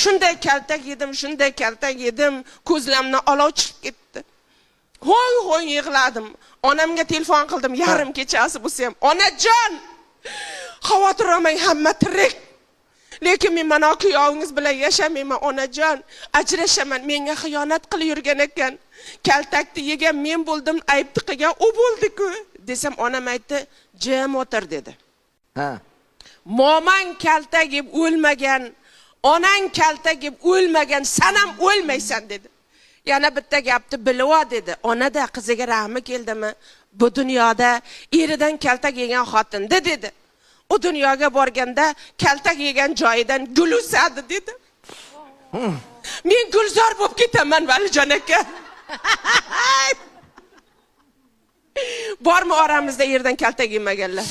shunday kaltak yedim, ko'zlamdan olov chiqib ketdi. Hoy yig'ladim. Onamga telefon qildim, yarim kechasi bo'lsa ham, "Onajon, xavotir olmang, hamma tirik. Lekin men mana kuyovingiz bilan yashamayman, onajon. Ajrashaman, menga xiyonat qilib yurgan ekan. Kaltakni yegan men bo'ldim, aybni qilgan u bo'ldi-ku." Desam, onam aytdi, "Jim o'tir" dedi. Ha. Momang kaltak yeb o'lmagan, onang kaltak yeb o'lmagan, sen ham o'lmaysan dedi. Yana bitta gapni bilib ol dedi. Onada qiziga rahmi keldimi? Bu dunyoda eridan kaltak yegan xotinda dedi. O dunyoga borganda kaltak yegan joyidan gul o'sadi dedi. Men gulzor bo'lib ketaman Valijon aka. Bormi oramizda yerdan kaltak yemaganlar?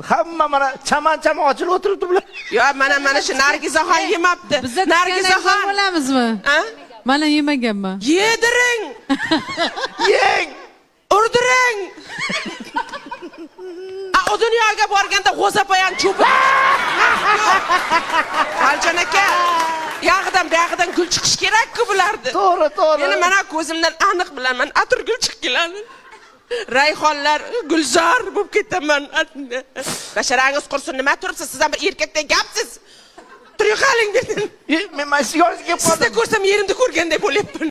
Hamma mana chaman ochilib o'tiribdi bular. Yo, mana shu Nargizaxon yemabdi. Nargizaxon bo'lamizmi? Ha? Mana yemaganman. Yediring. Yeng. Urdiring. O dunyoga borganda g'o'zapoyan cho'pi. Valijon aka, yog'idan gul chiqish kerak-ku bulardi. To'g'ri. Meni mana ko'zimdan aniq bilaman, atirgul chiqib keladi. Rayhonlar gulzor bo'lib ketaman. Basharangiz qursin, nima turibsiz? Siz ham bir erkakdek gapsiz. Turing qaling dedim. Men mashinangizga kelib qoldim. Sizni ko'rsam yerimni ko'rganday bo'lyapman.